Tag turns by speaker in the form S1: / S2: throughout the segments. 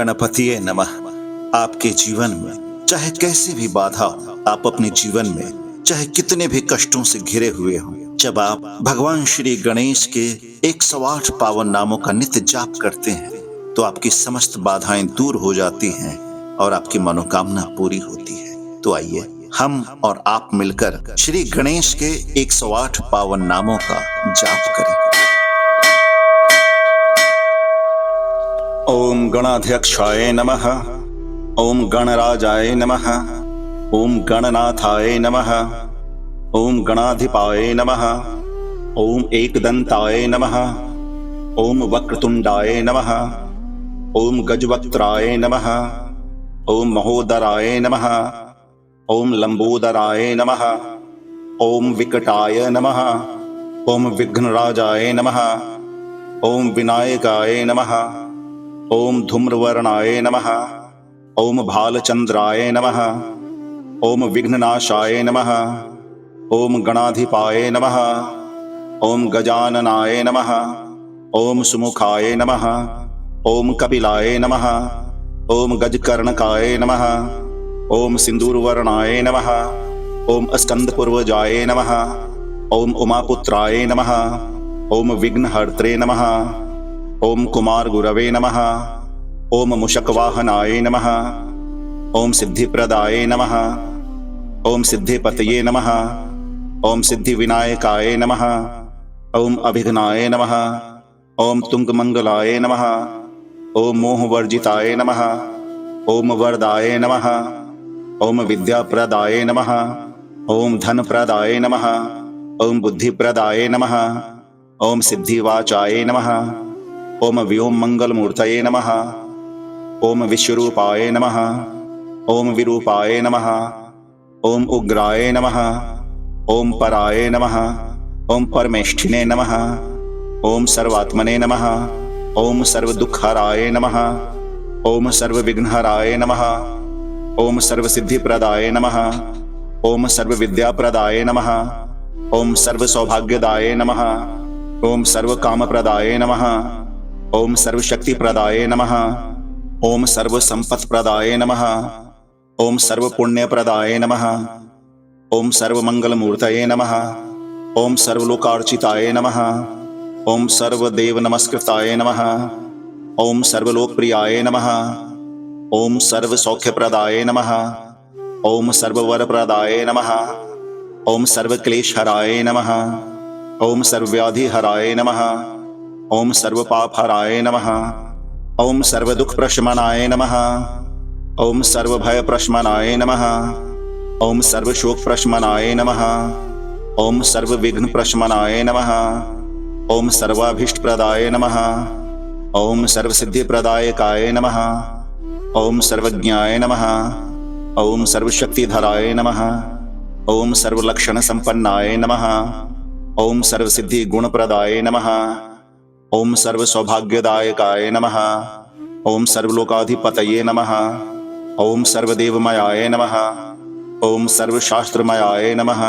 S1: गणपतिये नमः। आपके जीवन में चाहे कैसी भी बाधा हो, आप अपने जीवन में चाहे कितने भी कष्टों से घिरे हुए हों, जब आप भगवान श्री गणेश के 108 पावन नामों का नित्य जाप करते हैं तो आपकी समस्त बाधाएं दूर हो जाती हैं और आपकी मनोकामना पूरी होती है। तो आइए हम और आप मिलकर श्री गणेश के 108 पावन नामों का जाप करें। ओम गणाध्यक्षाय नमः, ओम गणराजाय नमः, ओम गणनाथाय नमः, ओम गणाधिपाय नमः, ओम एकदंताय नमः, ओम वक्रतुंडाय नमः, ओम गजवक्त्राय नमः, ओम महोदराय नमः, ओम लंबोदराय नमः, ओम विकटाय नमः, ओम विघ्नराजाय नमः, ओम विनायकाय नमः, ओम धूम्रवर्णाय नमः, ओम भालचंद्राय नमः, ओम विघ्ननाशाय नमः, ओम गणाधिपाय नमः, ओम गजाननाय नमः, ओम सुमुखाय नमः, ओम कपिलाय नमः, ओम गजकर्णकाय नमः, ओम सिंदूरवर्णाय नमः, ओम स्कंदपूर्वजाय नमः, ओम उमापुत्राय नमः, ओम विघ्नहर्त्रे नमः, ओम कुमार गुरवे नमः, ओम मुषकवाहनाय नमः, ओम सिद्धिप्रदाय नमः, ओम सिद्धिपतये नमः, ओम सिद्धिविनायकाय नमः, ओम अभिघ्नाय नमः, ओम तुंगमंगलाय नमः, ओम मोहवर्जिताय नमः, ओम वरदाय नमः, ओम विद्याप्रदाय नमः, ओम धनप्रदाय नमः, ओम बुद्धिप्रदाय नमः, ओम सिद्धिवाचाय नमः, ओम व्योम मंगलमूर्तये नमः, ओम विश्वरूपाय नमः, ओम विरूपाय नमः, ओम उग्राय नमः, ओम पराय नमः, ओम परमेष्ठिने नमः, ओम सर्वात्मने नमः, ओम सर्वदुःखहराय नमः, ओम सर्वविघ्नहराय नमः, ओम सर्वसिद्धिप्रदाय नमः, ओम सर्वविद्याप्रदाय नमः, ओम सर्वसौभाग्यदाय नमः, ओम सर्वकामप्रदाय नमः, ओम सर्वशक्तिप्रदाय नमः, ओम सर्वसंपत्प्रदाय नमः, ओम सर्वपुण्यप्रदाय नमः, ओम सर्वमंगलमूर्तये नमः, ओम सर्वलोकार्चिताय नमः, ओम सर्वदेव नमस्कृताय नमः, ओम सर्वलोकप्रियाय नमः, ओम सर्वसौख्यप्रदाय नमः, ओम सर्ववरप्रदाय नमः, ओम सर्वक्लेशहराय नमः, ओम सर्वव्याधिहराय नमः, ओम सर्वपापहराय नमः, ओम सर्वदुःखप्रशमनाय नमः, ओम सर्वभयप्रशमनाय नमः, ओम सर्वशोकप्रशमनाय नमः, ओम सर्वविघ्नप्रशमनाय नमः, ओम सर्वाभीष्टप्रदाय नमः, ओम सर्वसिद्धिप्रदायकाय नमः, ओम सर्वज्ञाय नमः, ओम सर्वशक्तिधराय नमः, ओम सर्वलक्षणसंपन्नाय नमः, ओम सर्वसिद्धिगुणप्रदाय नमः, ओम सर्वसौभाग्यदायकाय नमः, ओम सर्वलोकाधिपतये नमः, ओम सर्वदेवमयाय नमः, ओम सर्वशास्त्रमयाय नमः,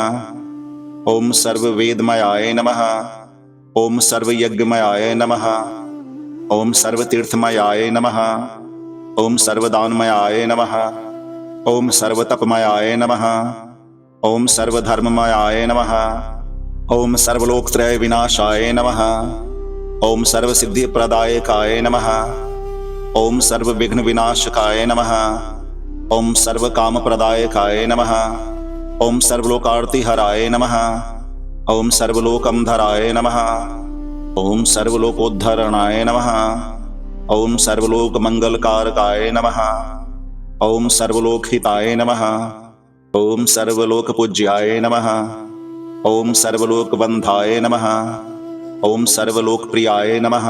S1: ओम सर्ववेदमयाय नमः, ओम सर्वयज्ञमयाय नमः, ओम सर्वतीर्थमयाय नमः, ओम सर्वदानमयाय नमः, ओम सर्वतपमयाय नमः, ओम सर्वधर्ममयाय नमः, ओम सर्वलोकत्रय विनाशाय नमः, ओम सर्वसिद्धिप्रदायकाय नमः, ओम सर्वविघ्न विनाशकाय नमः, ओम सर्वकामप्रदायकाय नमः, ओम सर्वलोकार्तिहराय नमः, ओम सर्वलोकमधराय नमः, ओम सर्वलोकोद्धरणाय नमः, ओम सर्वलोकमंगलकारकाय नमः, ओम सर्वलोकहिताय नमः, ओम सर्वलोकपूज्याय नमः, ओम सर्वलोकबंधाय नमः, ओम सर्वलोकप्रियाय नमः,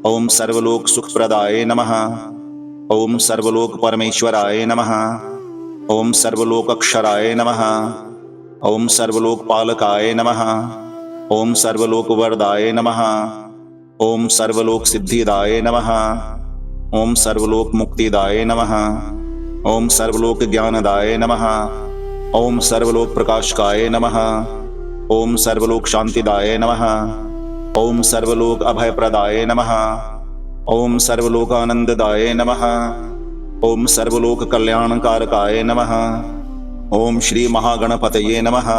S1: ओम सर्वलोक सुखप्रदाय नमः, ओम सर्वलोक परमेश्वराय नमः, ओम सर्वलोक अक्षराय नमः, ओम सर्वलोक पालकाय नमः, ओम सर्वलोक वरदाय नमः, ओम सर्वलोक सिद्धिदाय नमः, ओम सर्वलोक मुक्तिदाय नमः, ओम सर्वलोक ज्ञानदाय नमः, ओम सर्वलोक प्रकाशकाय नमः, ओम सर्वलोक शांतिदाय नमः, ओम सर्वलोक अभयप्रदाय नमः, ओम सर्वलोकानंददाय नमः। ओम सर्वलोक कल्याणकारकाय नमः। ओम श्री महागणपतये नमः।